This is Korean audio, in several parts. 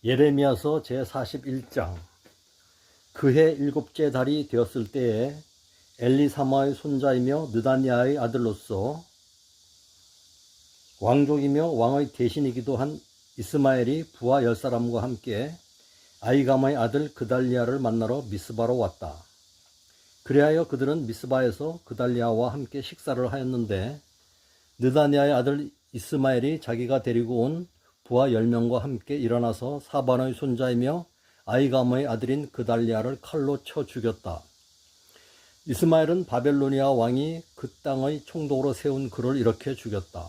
예레미야서 제41장. 그해 일곱째 달이 되었을 때에 엘리사마의 손자이며 느다냐의 아들로서 왕족이며 왕의 대신이기도 한 이스마엘이 부하 10사람과 함께 아히감의 아들 그달리아를 만나러 미스바로 왔다. 그리하여 그들은 미스바에서 그달리아와 함께 식사를 하였는데, 느다냐의 아들 이스마엘이 자기가 데리고 온 부하 10명과 함께 일어나서 사반의 손자이며 아히감의 아들인 그달리아를 칼로 쳐 죽였다. 이스마엘은 바벨로니아 왕이 그 땅의 총독으로 세운 그를 이렇게 죽였다.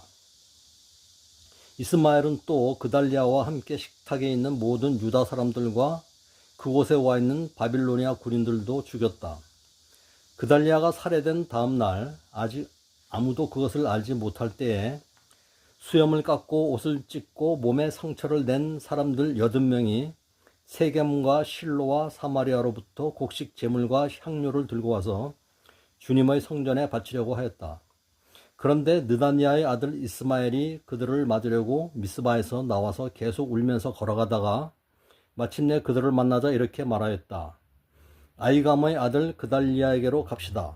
이스마엘은 또 그달리아와 함께 식탁에 있는 모든 유다 사람들과 그곳에 와 있는 바빌로니아 군인들도 죽였다. 그달리아가 살해된 다음 날, 아직 아무도 그것을 알지 못할 때에 수염을 깎고 옷을 찢고 몸에 상처를 낸 사람들 80명이 세겜과 실로와 사마리아로부터 곡식 제물과 향료를 들고 와서 주님의 성전에 바치려고 하였다. 그런데 느다냐의 아들 이스마엘이 그들을 맞으려고 미스바에서 나와서 계속 울면서 걸어가다가 마침내 그들을 만나자 이렇게 말하였다. 아히감의 아들 그달리아에게로 갑시다.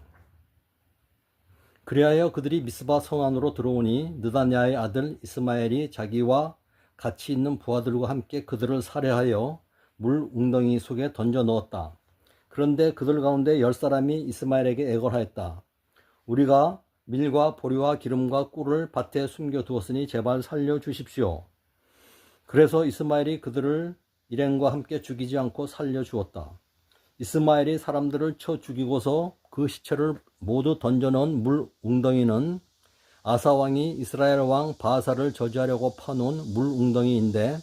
그리하여 그들이 미스바 성 안으로 들어오니 느다냐의 아들 이스마엘이 자기와 같이 있는 부하들과 함께 그들을 살해하여 물 웅덩이 속에 던져 넣었다. 그런데 그들 가운데 10사람이 이스마엘에게 애걸하였다. 우리가 밀과 보리와 기름과 꿀을 밭에 숨겨두었으니 제발 살려주십시오. 그래서 이스마엘이 그들을 일행과 함께 죽이지 않고 살려주었다. 이스마엘이 사람들을 쳐 죽이고서 그 시체를 모두 던져넣은 물 웅덩이는 아사왕이 이스라엘 왕 바하사를 저지하려고 파놓은 물 웅덩이인데,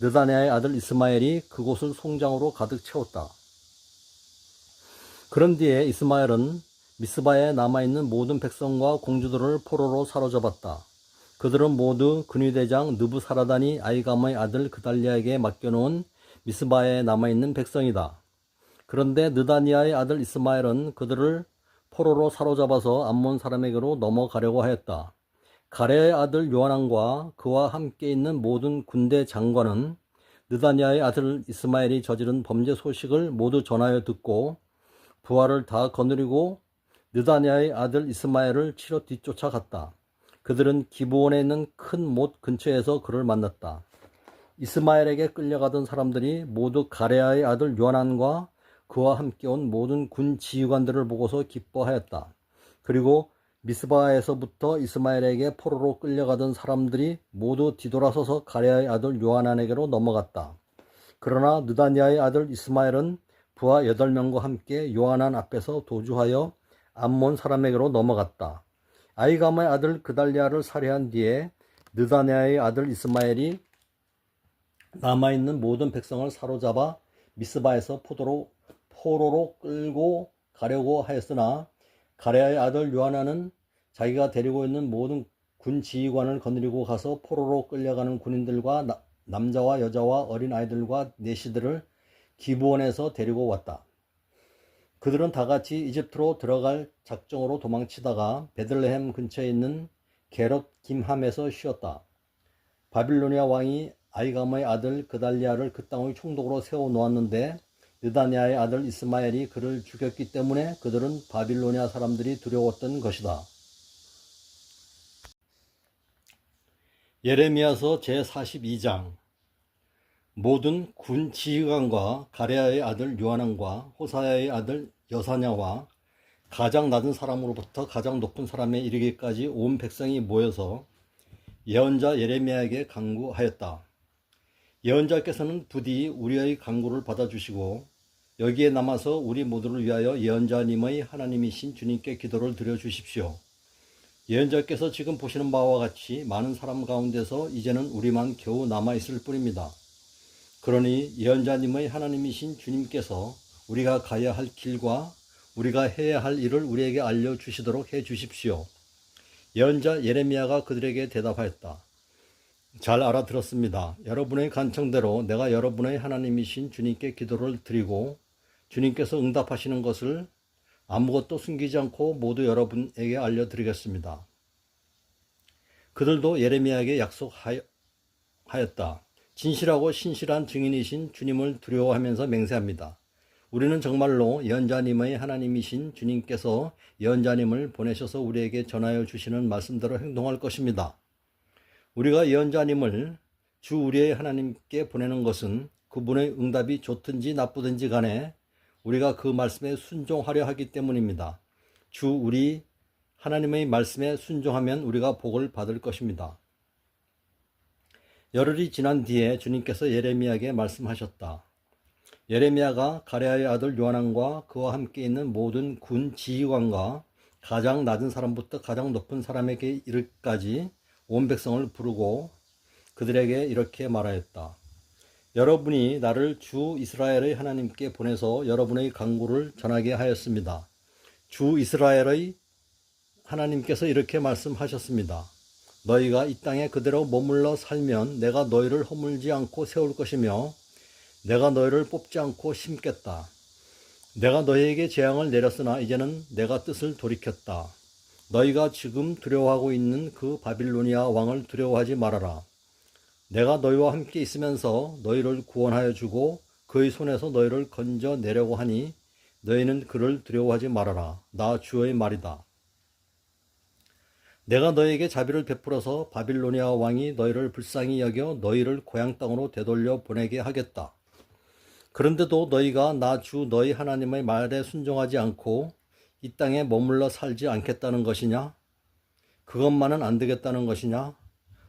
느다냐의 아들 이스마엘이 그곳을 송장으로 가득 채웠다. 그런 뒤에 이스마엘은 미스바에 남아있는 모든 백성과 공주들을 포로로 사로잡았다. 그들은 모두 근위대장 느부사라단이 아히감의 아들 그달리아에게 맡겨놓은 미스바에 남아있는 백성이다. 그런데 느다냐의 아들 이스마엘은 그들을 포로로 사로잡아서 암몬 사람에게로 넘어가려고 하였다. 가레의 아들 요하난과 그와 함께 있는 모든 군대 장관은 느다냐의 아들 이스마엘이 저지른 범죄 소식을 모두 전하여 듣고 부하를 다 거느리고 느다냐의 아들 이스마엘을 치러 뒤쫓아갔다. 그들은 기브온에 있는 큰 못 근처에서 그를 만났다. 이스마엘에게 끌려가던 사람들이 모두 가레아의 아들 요하난과 그와 함께 온 모든 군 지휘관들을 보고서 기뻐하였다. 그리고 미스바에서부터 이스마엘에게 포로로 끌려가던 사람들이 모두 뒤돌아서서 가레아의 아들 요하난에게로 넘어갔다. 그러나 느다냐의 아들 이스마엘은 부하 8명과 함께 요하난 앞에서 도주하여 암몬 사람에게로 넘어갔다. 아히감의 아들 그달리아를 살해한 뒤에 느다냐의 아들 이스마엘이 남아있는 모든 백성을 사로잡아 미스바에서 포로로 끌고 가려고 하였으나, 가레아의 아들 요하난은 자기가 데리고 있는 모든 군 지휘관을 거느리고 가서 포로로 끌려가는 군인들과 남자와 여자와 어린 아이들과 내시들을 기브온에서 데리고 왔다. 그들은 다같이 이집트로 들어갈 작정으로 도망치다가 베들레헴 근처에 있는 게롯 김함에서 쉬었다. 바빌로니아 왕이 아히감의 아들 그달리아를 그 땅의 총독으로 세워 놓았는데, 느다냐의 아들 이스마엘이 그를 죽였기 때문에 그들은 바빌로니아 사람들이 두려웠던 것이다. 예레미야서 제42장. 모든 군 지휘관과 가레아의 아들 요하난과 호사야의 아들 여사냐와 가장 낮은 사람으로부터 가장 높은 사람에 이르기까지 온 백성이 모여서 예언자 예레미야에게 간구하였다. 예언자께서는 부디 우리의 간구를 받아주시고 여기에 남아서 우리 모두를 위하여 예언자님의 하나님이신 주님께 기도를 드려주십시오. 예언자께서 지금 보시는 바와 같이 많은 사람 가운데서 이제는 우리만 겨우 남아있을 뿐입니다. 그러니 예언자님의 하나님이신 주님께서 우리가 가야 할 길과 우리가 해야 할 일을 우리에게 알려주시도록 해주십시오. 예언자 예레미야가 그들에게 대답하였다. 잘 알아들었습니다. 여러분의 간청대로 내가 여러분의 하나님이신 주님께 기도를 드리고 주님께서 응답하시는 것을 아무것도 숨기지 않고 모두 여러분에게 알려드리겠습니다. 그들도 예레미야에게 약속하였다. 진실하고 신실한 증인이신 주님을 두려워하면서 맹세합니다. 우리는 정말로 예언자님의 하나님이신 주님께서 예언자님을 보내셔서 우리에게 전하여 주시는 말씀대로 행동할 것입니다. 우리가 예언자님을 주 우리의 하나님께 보내는 것은 그분의 응답이 좋든지 나쁘든지 간에 우리가 그 말씀에 순종하려 하기 때문입니다. 주 우리 하나님의 말씀에 순종하면 우리가 복을 받을 것입니다. 열흘이 지난 뒤에 주님께서 예레미야에게 말씀하셨다. 예레미야가 가레아의 아들 요하난과 그와 함께 있는 모든 군 지휘관과 가장 낮은 사람부터 가장 높은 사람에게 이르기까지 온 백성을 부르고 그들에게 이렇게 말하였다. 여러분이 나를 주 이스라엘의 하나님께 보내서 여러분의 간구를 전하게 하였습니다. 주 이스라엘의 하나님께서 이렇게 말씀하셨습니다. 너희가 이 땅에 그대로 머물러 살면 내가 너희를 허물지 않고 세울 것이며 내가 너희를 뽑지 않고 심겠다. 내가 너희에게 재앙을 내렸으나 이제는 내가 뜻을 돌이켰다. 너희가 지금 두려워하고 있는 그 바빌로니아 왕을 두려워하지 말아라. 내가 너희와 함께 있으면서 너희를 구원하여 주고 그의 손에서 너희를 건져 내려고 하니 너희는 그를 두려워하지 말아라. 나 주의 말이다. 내가 너희에게 자비를 베풀어서 바빌로니아 왕이 너희를 불쌍히 여겨 너희를 고향 땅으로 되돌려 보내게 하겠다. 그런데도 너희가 나 주 너희 하나님의 말에 순종하지 않고 이 땅에 머물러 살지 않겠다는 것이냐? 그것만은 안 되겠다는 것이냐?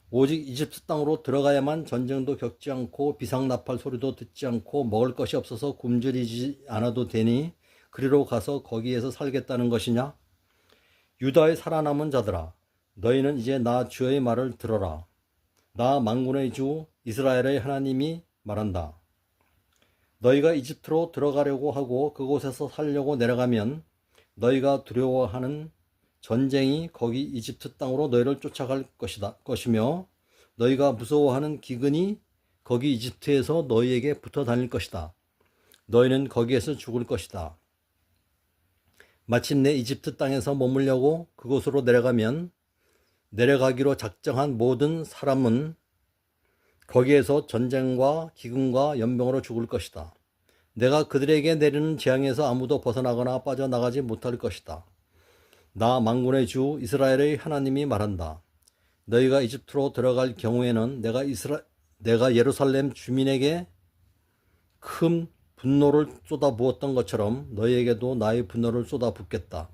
오직 이집트 땅으로 들어가야만 전쟁도 겪지 않고 비상나팔 소리도 듣지 않고 먹을 것이 없어서 굶주리지 않아도 되니 그리로 가서 거기에서 살겠다는 것이냐? 유다의 살아남은 자들아, 너희는 이제 나 주의 말을 들어라. 나 만군의 주 이스라엘의 하나님이 말한다. 너희가 이집트로 들어가려고 하고 그곳에서 살려고 내려가면 너희가 두려워하는 전쟁이 거기 이집트 땅으로 너희를 쫓아갈 것이며 너희가 무서워하는 기근이 거기 이집트에서 너희에게 붙어 다닐 것이다. 너희는 거기에서 죽을 것이다. 마침내 이집트 땅에서 머물려고 그곳으로 내려가면 내려가기로 작정한 모든 사람은 거기에서 전쟁과 기근과 연병으로 죽을 것이다. 내가 그들에게 내리는 재앙에서 아무도 벗어나거나 빠져나가지 못할 것이다. 나 만군의 주 이스라엘의 하나님이 말한다. 너희가 이집트로 들어갈 경우에는 내가 예루살렘 주민에게 큰 분노를 쏟아부었던 것처럼 너희에게도 나의 분노를 쏟아붓겠다.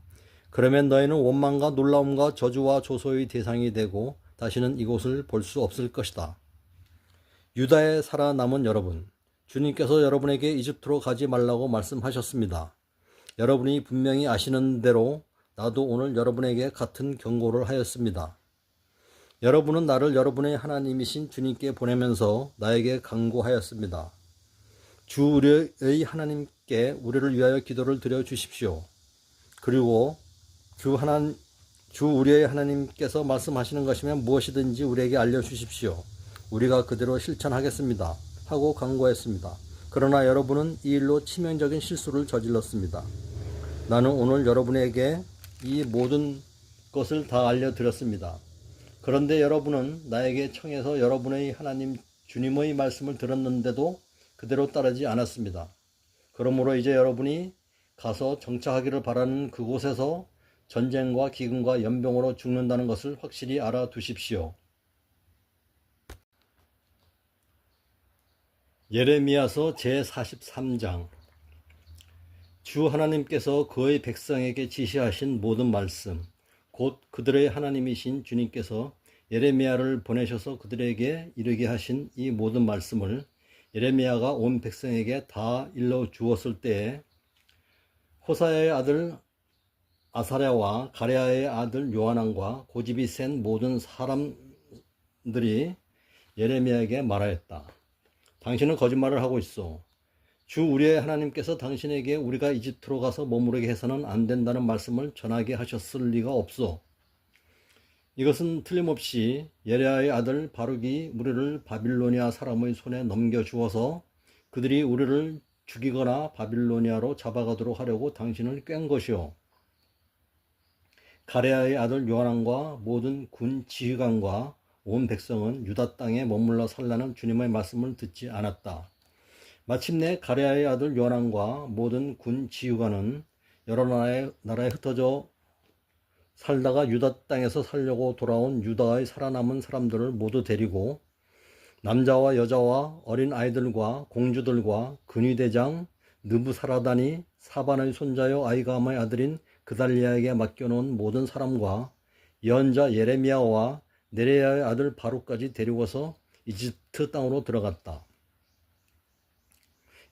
그러면 너희는 원망과 놀라움과 저주와 조소의 대상이 되고 다시는 이곳을 볼 수 없을 것이다. 유다에 살아남은 여러분, 주님께서 여러분에게 이집트로 가지 말라고 말씀하셨습니다. 여러분이 분명히 아시는 대로 나도 오늘 여러분에게 같은 경고를 하였습니다. 여러분은 나를 여러분의 하나님이신 주님께 보내면서 나에게 간구하였습니다. 주 우리의 하나님께 우리를 위하여 기도를 드려 주십시오. 그리고 주 우리의 하나님께서 말씀하시는 것이면 무엇이든지 우리에게 알려주십시오. 우리가 그대로 실천하겠습니다. 하고 간구했습니다. 그러나 여러분은 이 일로 치명적인 실수를 저질렀습니다. 나는 오늘 여러분에게 이 모든 것을 다 알려드렸습니다. 그런데 여러분은 나에게 청해서 여러분의 하나님 주님의 말씀을 들었는데도 그대로 따르지 않았습니다. 그러므로 이제 여러분이 가서 정착하기를 바라는 그곳에서 전쟁과 기근과 연병으로 죽는다는 것을 확실히 알아두십시오. 예레미야서 제43장. 주 하나님께서 그의 백성에게 지시하신 모든 말씀, 곧 그들의 하나님이신 주님께서 예레미야를 보내셔서 그들에게 이르게 하신 이 모든 말씀을 예레미야가 온 백성에게 다 일러 주었을 때에 호사야의 아들 아사랴와 가레아의 아들 요하난과 고집이 센 모든 사람들이 예레미야에게 말하였다. 당신은 거짓말을 하고 있어. 주 우리의 하나님께서 당신에게 우리가 이집트로 가서 머무르게 해서는 안 된다는 말씀을 전하게 하셨을 리가 없어. 이것은 틀림없이 예레야의 아들 바룩이 우리를 바빌로니아 사람의 손에 넘겨주어서 그들이 우리를 죽이거나 바빌로니아로 잡아가도록 하려고 당신을 꽹 것이요. 가레아의 아들 요하난과 모든 군 지휘관과 온 백성은 유다 땅에 머물러 살라는 주님의 말씀을 듣지 않았다. 마침내 가레아의 아들 요한과 모든 군 지휘관은 여러 나라에 흩어져 살다가 유다 땅에서 살려고 돌아온 유다의 살아남은 사람들을 모두 데리고 남자와 여자와 어린 아이들과 공주들과 근위대장 느부사라단이 사반의 손자요 아이감의 아들인 그달리아에게 맡겨놓은 모든 사람과 예언자 예레미야와 네레야의 아들 바룩까지 데리고서 이집트 땅으로 들어갔다.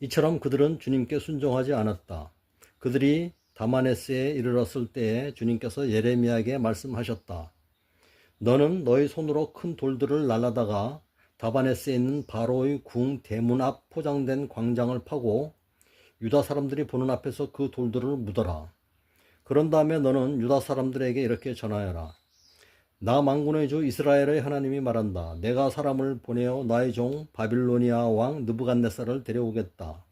이처럼 그들은 주님께 순종하지 않았다. 그들이 다마네스에 이르렀을 때에 주님께서 예레미야에게 말씀하셨다. 너는 너희 손으로 큰 돌들을 날라다가 다바네스에 있는 바로의 궁 대문 앞 포장된 광장을 파고 유다 사람들이 보는 앞에서 그 돌들을 묻어라. 그런 다음에 너는 유다 사람들에게 이렇게 전하여라. 나 만군의 주 이스라엘의 하나님이 말한다. 내가 사람을 보내어 나의 종 바빌로니아 왕 느부갓네살을 데려오겠다.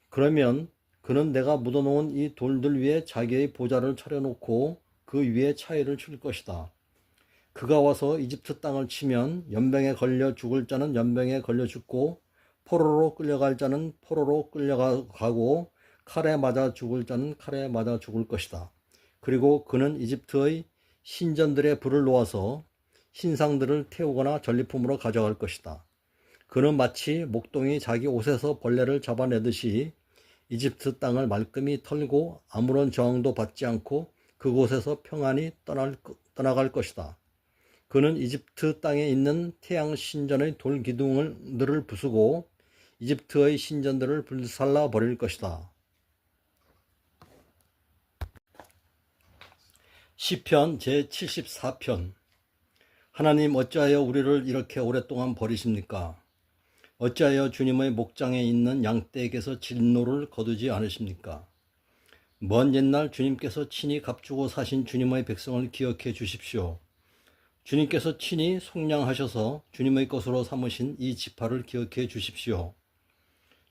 그러면 그는 내가 묻어놓은 이 돌들 위에 자기의 보좌를 차려놓고 그 위에 차이를 칠 것이다. 그가 와서 이집트 땅을 치면 연병에 걸려 죽을 자는 연병에 걸려 죽고 포로로 끌려갈 자는 포로로 끌려가고 칼에 맞아 죽을 자는 칼에 맞아 죽을 것이다. 그리고 그는 이집트의 신전들의 불을 놓아서 신상들을 태우거나 전리품으로 가져갈 것이다. 그는 마치 목동이 자기 옷에서 벌레를 잡아내듯이 이집트 땅을 말끔히 털고 아무런 저항도 받지 않고 그곳에서 평안히 떠나갈 것이다. 그는 이집트 땅에 있는 태양 신전의 돌 기둥들을 부수고 이집트의 신전들을 불살라 버릴 것이다. 시편 제74편. 하나님, 어찌하여 우리를 이렇게 오랫동안 버리십니까? 어찌하여 주님의 목장에 있는 양떼에게서 진노를 거두지 않으십니까? 먼 옛날 주님께서 친히 값주고 사신 주님의 백성을 기억해 주십시오. 주님께서 친히 속량하셔서 주님의 것으로 삼으신 이 지파를 기억해 주십시오.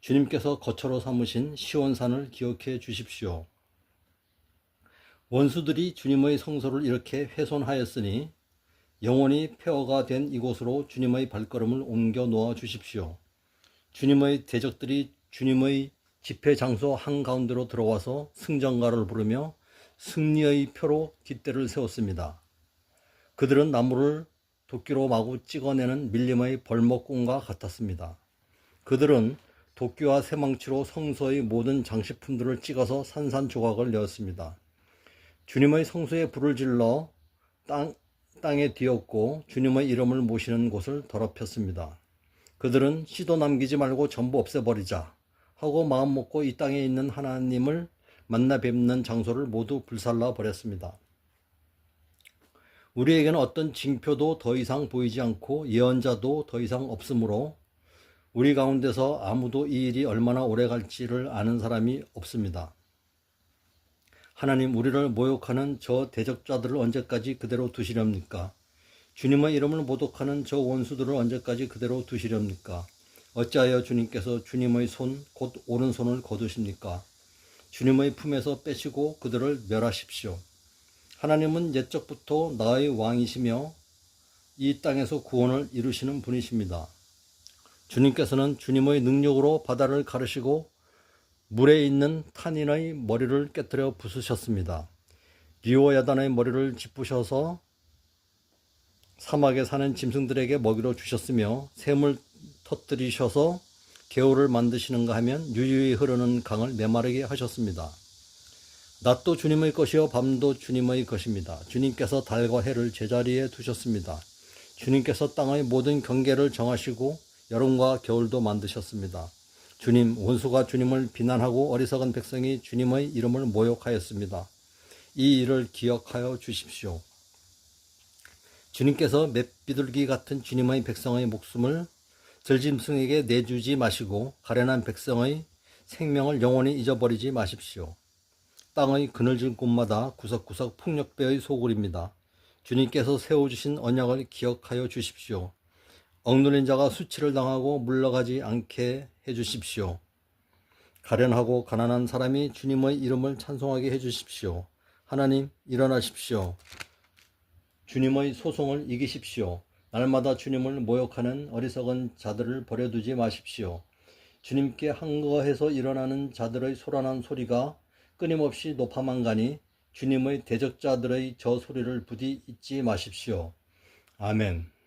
주님께서 거처로 삼으신 시온산을 기억해 주십시오. 원수들이 주님의 성소를 이렇게 훼손하였으니 영원히 폐허가 된 이곳으로 주님의 발걸음을 옮겨 놓아 주십시오. 주님의 대적들이 주님의 집회 장소 한가운데로 들어와서 승전가를 부르며 승리의 표로 깃대를 세웠습니다. 그들은 나무를 도끼로 마구 찍어내는 밀림의 벌목공과 같았습니다. 그들은 도끼와 쇠망치로 성소의 모든 장식품들을 찍어서 산산조각을 내었습니다. 주님의 성소에 불을 질러 땅에 뒤엎고 주님의 이름을 모시는 곳을 더럽혔습니다. 그들은 씨도 남기지 말고 전부 없애버리자 하고 마음먹고 이 땅에 있는 하나님을 만나 뵙는 장소를 모두 불살라 버렸습니다. 우리에게는 어떤 징표도 더 이상 보이지 않고 예언자도 더 이상 없으므로 우리 가운데서 아무도 이 일이 얼마나 오래 갈지를 아는 사람이 없습니다. 하나님, 우리를 모욕하는 저 대적자들을 언제까지 그대로 두시렵니까? 주님의 이름을 모독하는 저 원수들을 언제까지 그대로 두시렵니까? 어찌하여 주님께서 주님의 손, 곧 오른손을 거두십니까? 주님의 품에서 빼시고 그들을 멸하십시오. 하나님은 옛적부터 나의 왕이시며 이 땅에서 구원을 이루시는 분이십니다. 주님께서는 주님의 능력으로 바다를 가르시고 물에 있는 탄인의 머리를 깨뜨려 부수셨습니다. 리오야단의 머리를 짚으셔서 사막에 사는 짐승들에게 먹이로 주셨으며 샘을 터뜨리셔서 개울을 만드시는가 하면 유유히 흐르는 강을 메마르게 하셨습니다. 낮도 주님의 것이요 밤도 주님의 것입니다. 주님께서 달과 해를 제자리에 두셨습니다. 주님께서 땅의 모든 경계를 정하시고 여름과 겨울도 만드셨습니다. 주님, 원수가 주님을 비난하고 어리석은 백성이 주님의 이름을 모욕하였습니다. 이 일을 기억하여 주십시오. 주님께서 맷비둘기 같은 주님의 백성의 목숨을 들짐승에게 내주지 마시고 가련한 백성의 생명을 영원히 잊어버리지 마십시오. 땅의 그늘진 곳마다 구석구석 폭력배의 소굴입니다. 주님께서 세워주신 언약을 기억하여 주십시오. 억눌린 자가 수치를 당하고 물러가지 않게 해주십시오. 가련하고 가난한 사람이 주님의 이름을 찬송하게 해주십시오. 하나님, 일어나십시오. 주님의 소송을 이기십시오. 날마다 주님을 모욕하는 어리석은 자들을 버려두지 마십시오. 주님께 항거해서 일어나는 자들의 소란한 소리가 끊임없이 높아만 가니 주님의 대적자들의 저 소리를 부디 잊지 마십시오. 아멘.